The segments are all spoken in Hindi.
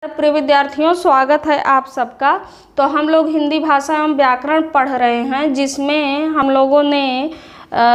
प्रिय विद्यार्थियों, स्वागत है आप सबका। तो हम लोग हिंदी भाषा एवं व्याकरण पढ़ रहे हैं, जिसमें हम लोगों ने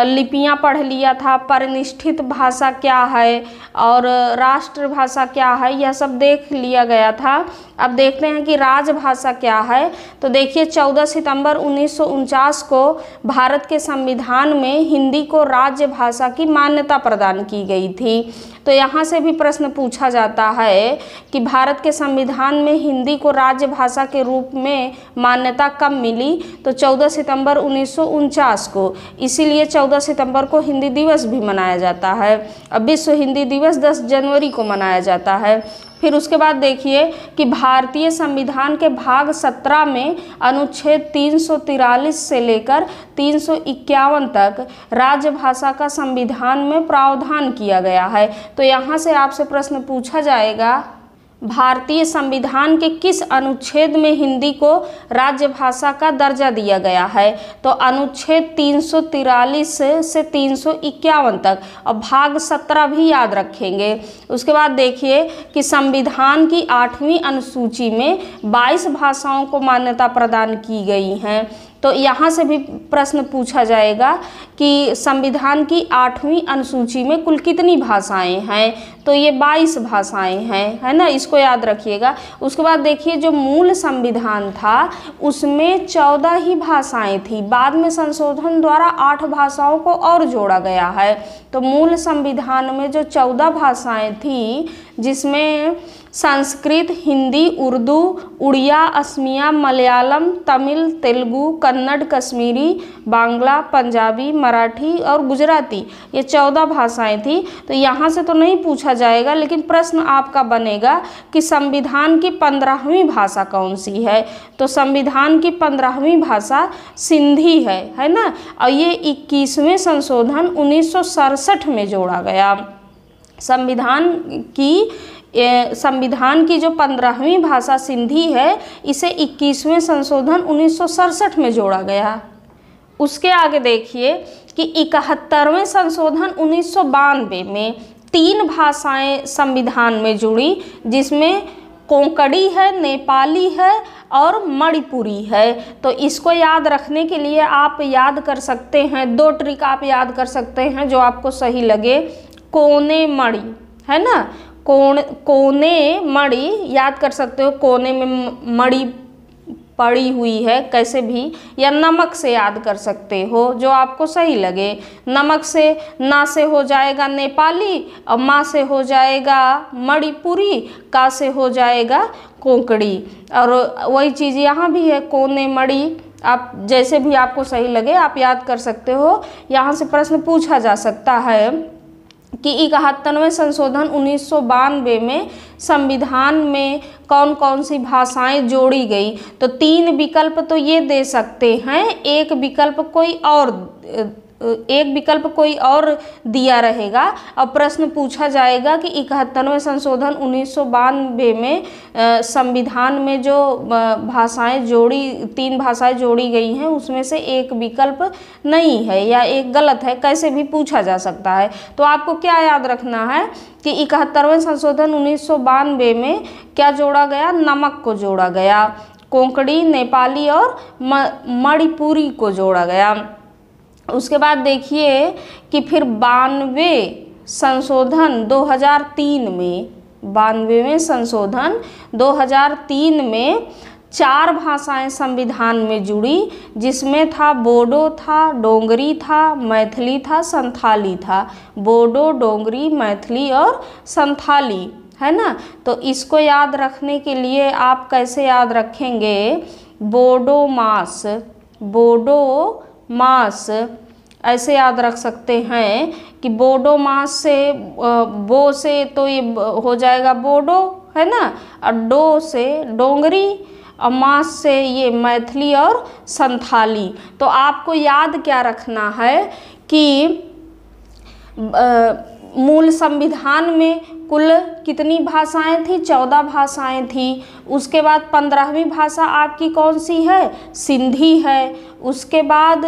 लिपियां पढ़ लिया था, परिनिष्ठित भाषा क्या है और राष्ट्रभाषा क्या है, यह सब देख लिया गया था। अब देखते हैं कि राजभाषा क्या है। तो देखिए 14 सितंबर 1949 को भारत के संविधान में हिंदी को राज्य भाषा की मान्यता प्रदान की गई थी। तो यहाँ से भी प्रश्न पूछा जाता है कि भारत के संविधान में हिंदी को राज्य भाषा के रूप में मान्यता कब मिली? तो 14 सितंबर 1949 को। इसीलिए 14 सितंबर को हिंदी दिवस भी मनाया जाता है। अब विश्व हिंदी दिवस 10 जनवरी को मनाया जाता है। फिर उसके बाद देखिए कि भारतीय संविधान के भाग 17 में अनुच्छेद 343 से लेकर 351 तक राजभाषा का संविधान में प्रावधान किया गया है। तो यहाँ से आपसे प्रश्न पूछा जाएगा, भारतीय संविधान के किस अनुच्छेद में हिंदी को राज्य भाषा का दर्जा दिया गया है? तो अनुच्छेद 343 से 351 तक, और भाग 17 भी याद रखेंगे। उसके बाद देखिए कि संविधान की 8वीं अनुसूची में 22 भाषाओं को मान्यता प्रदान की गई हैं। तो यहाँ से भी प्रश्न पूछा जाएगा कि संविधान की 8वीं अनुसूची में कुल कितनी भाषाएं हैं? तो ये 22 भाषाएं हैं, है ना, इसको याद रखिएगा। उसके बाद देखिए जो मूल संविधान था उसमें 14 ही भाषाएं थी, बाद में संशोधन द्वारा 8 भाषाओं को और जोड़ा गया है। तो मूल संविधान में जो 14 भाषाएं थी, जिसमें संस्कृत, हिंदी, उर्दू, उड़िया, असमिया, मलयालम, तमिल, तेलुगु, कन्नड़, कश्मीरी, बांग्ला, पंजाबी, मराठी और गुजराती, ये 14 भाषाएं थी। तो यहाँ से तो नहीं पूछा जाएगा, लेकिन प्रश्न आपका बनेगा कि संविधान की 15वीं भाषा कौन सी है? तो संविधान की 15वीं भाषा सिंधी है ना, और ये 21वें संशोधन 1967 में जोड़ा गया। संविधान की जो 15वीं भाषा सिंधी है, इसे 21वें संशोधन 1967 में जोड़ा गया। उसके आगे देखिए कि 71वें संशोधन 1992 में 3 भाषाएं संविधान में जुड़ी, जिसमें कोंकणी है, नेपाली है और मणिपुरी है। तो इसको याद रखने के लिए आप याद कर सकते हैं, 2 ट्रिक आप याद कर सकते हैं जो आपको सही लगे। कोने मणि, है ना, कोने मणि याद कर सकते हो, कोने में मणि पड़ी हुई है कैसे भी, या नमक से याद कर सकते हो, जो आपको सही लगे। नमक से, ना से हो जाएगा नेपाली, और माँ से हो जाएगा मणिपुरी, का से हो जाएगा कोंकणी। और वही चीज़ यहाँ भी है, कोने मणि, आप जैसे भी आपको सही लगे आप याद कर सकते हो। यहाँ से प्रश्न पूछा जा सकता है कि 71वें संशोधन 1992 में संविधान में कौन कौन सी भाषाएं जोड़ी गई? तो 3 विकल्प तो ये दे सकते हैं, एक विकल्प कोई और दिया रहेगा। अब प्रश्न पूछा जाएगा कि 71वें संशोधन 1992 में संविधान में जो भाषाएं जोड़ी, 3 भाषाएं जोड़ी गई हैं, उसमें से एक विकल्प नहीं है या एक गलत है, कैसे भी पूछा जा सकता है। तो आपको क्या याद रखना है कि 71वें संशोधन 1992 में क्या जोड़ा गया? नमक को जोड़ा गया, कोंकणी, नेपाली और मणिपुरी को जोड़ा गया। उसके बाद देखिए कि फिर 92वें संशोधन 2003 में, 92वें संशोधन 2003 में 4 भाषाएं संविधान में जुड़ी, जिसमें था बोडो था, डोंगरी था, मैथिली था, संथाली था। बोडो, डोंगरी, मैथिली और संथाली, है ना। तो इसको याद रखने के लिए आप कैसे याद रखेंगे? बोडो मास ऐसे याद रख सकते हैं कि बोडो मास से, बो से तो ये हो जाएगा बोडो, है ना, और डो से डोंगरी, और मास से ये मैथिली और संथाली। तो आपको याद क्या रखना है कि मूल संविधान में कुल कितनी भाषाएं थी? 14 भाषाएं थी। उसके बाद 15वीं भाषा आपकी कौन सी है? सिंधी है। उसके बाद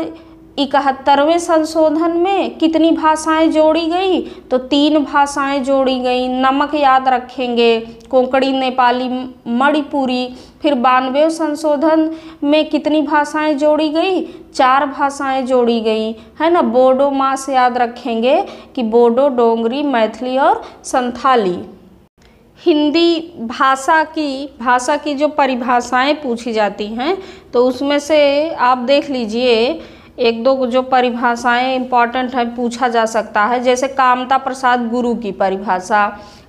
71वें संशोधन में कितनी भाषाएं जोड़ी गई, तो 3 भाषाएं जोड़ी गई। नमक याद रखेंगे, कोंकणी, नेपाली, मणिपुरी। फिर 92वें संशोधन में कितनी भाषाएं जोड़ी गई, 4 भाषाएं जोड़ी गई, है ना। बोडो मास याद रखेंगे कि बोडो, डोंगरी, मैथिली और संथाली। हिंदी भाषा की जो परिभाषाएं पूछी जाती हैं, तो उसमें से आप देख लीजिए 1-2 जो परिभाषाएं इंपॉर्टेंट है, पूछा जा सकता है। जैसे कामता प्रसाद गुरु की परिभाषा।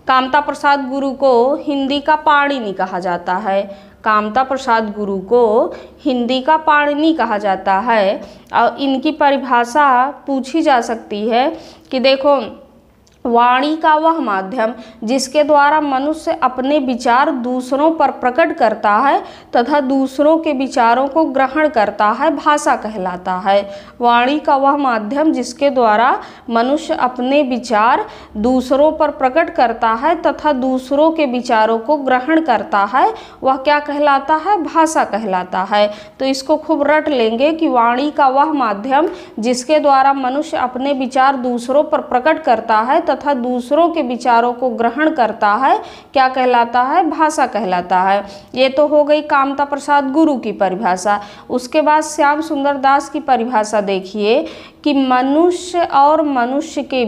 कामता प्रसाद गुरु को हिंदी का पाणिनि कहा जाता है। कामता प्रसाद गुरु को हिंदी का पाणिनि कहा जाता है। और इनकी परिभाषा पूछी जा सकती है कि देखो, वाणी का वह माध्यम जिसके द्वारा मनुष्य अपने विचार दूसरों पर प्रकट करता है तथा दूसरों के विचारों को ग्रहण करता है, भाषा कहलाता है। वाणी का वह माध्यम जिसके द्वारा मनुष्य अपने विचार दूसरों पर प्रकट करता है तथा दूसरों के विचारों को ग्रहण करता है, वह क्या कहलाता है, भाषा कहलाता है। तो इसको खूब रट लेंगे कि वाणी का वह माध्यम जिसके द्वारा मनुष्य अपने विचार दूसरों पर प्रकट करता है तथा दूसरों के विचारों को ग्रहण करता है, क्या कहलाता है, भाषा कहलाता है। ये तो हो गई कामता प्रसाद गुरु की परिभाषा। उसके बाद श्याम सुंदर दास की परिभाषा देखिए कि मनुष्य और मनुष्य के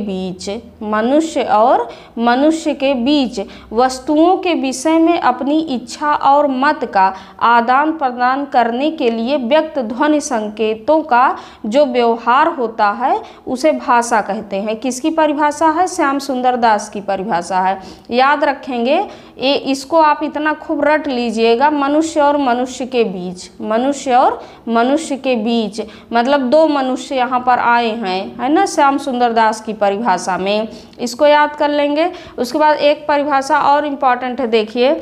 बीच वस्तुओं के विषय में अपनी इच्छा और मत का आदान प्रदान करने के लिए व्यक्त ध्वनि संकेतों का जो व्यवहार होता है उसे भाषा कहते हैं। किसकी परिभाषा है, श्याम सुंदर दास की परिभाषा है। याद रखेंगे, इसको आप इतना खूब रट लीजिएगा, मनुष्य और मनुष्य के बीच, मनुष्य और मनुष्य के बीच मतलब 2 मनुष्य यहाँ पर आए हैं, है ना, श्याम सुंदर दास की परिभाषा में। इसको याद कर लेंगे। उसके बाद एक परिभाषा और इम्पॉर्टेंट है, देखिए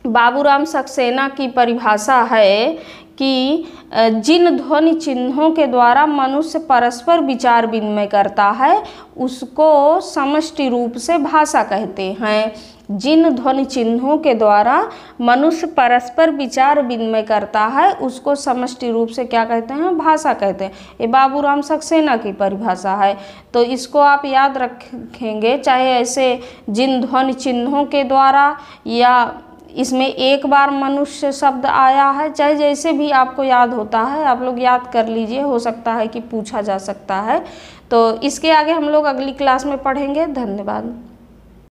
बाबूराम सक्सेना की परिभाषा है कि जिन ध्वनि चिन्हों के द्वारा मनुष्य परस्पर विचार विनिमय करता है उसको समष्टि रूप से भाषा कहते हैं। जिन ध्वनि चिन्हों के द्वारा मनुष्य परस्पर विचार विनिमय करता है उसको समष्टि रूप से क्या कहते हैं, भाषा कहते हैं। ये बाबूराम सक्सेना की परिभाषा है। तो इसको आप याद रखेंगे, चाहे ऐसे जिन ध्वनि चिन्हों के द्वारा या इसमें एक बार मनुष्य शब्द आया है, चाहे जैसे भी आपको याद होता है आप लोग याद कर लीजिए, हो सकता है कि पूछा जा सकता है। तो इसके आगे हम लोग अगली क्लास में पढ़ेंगे। धन्यवाद।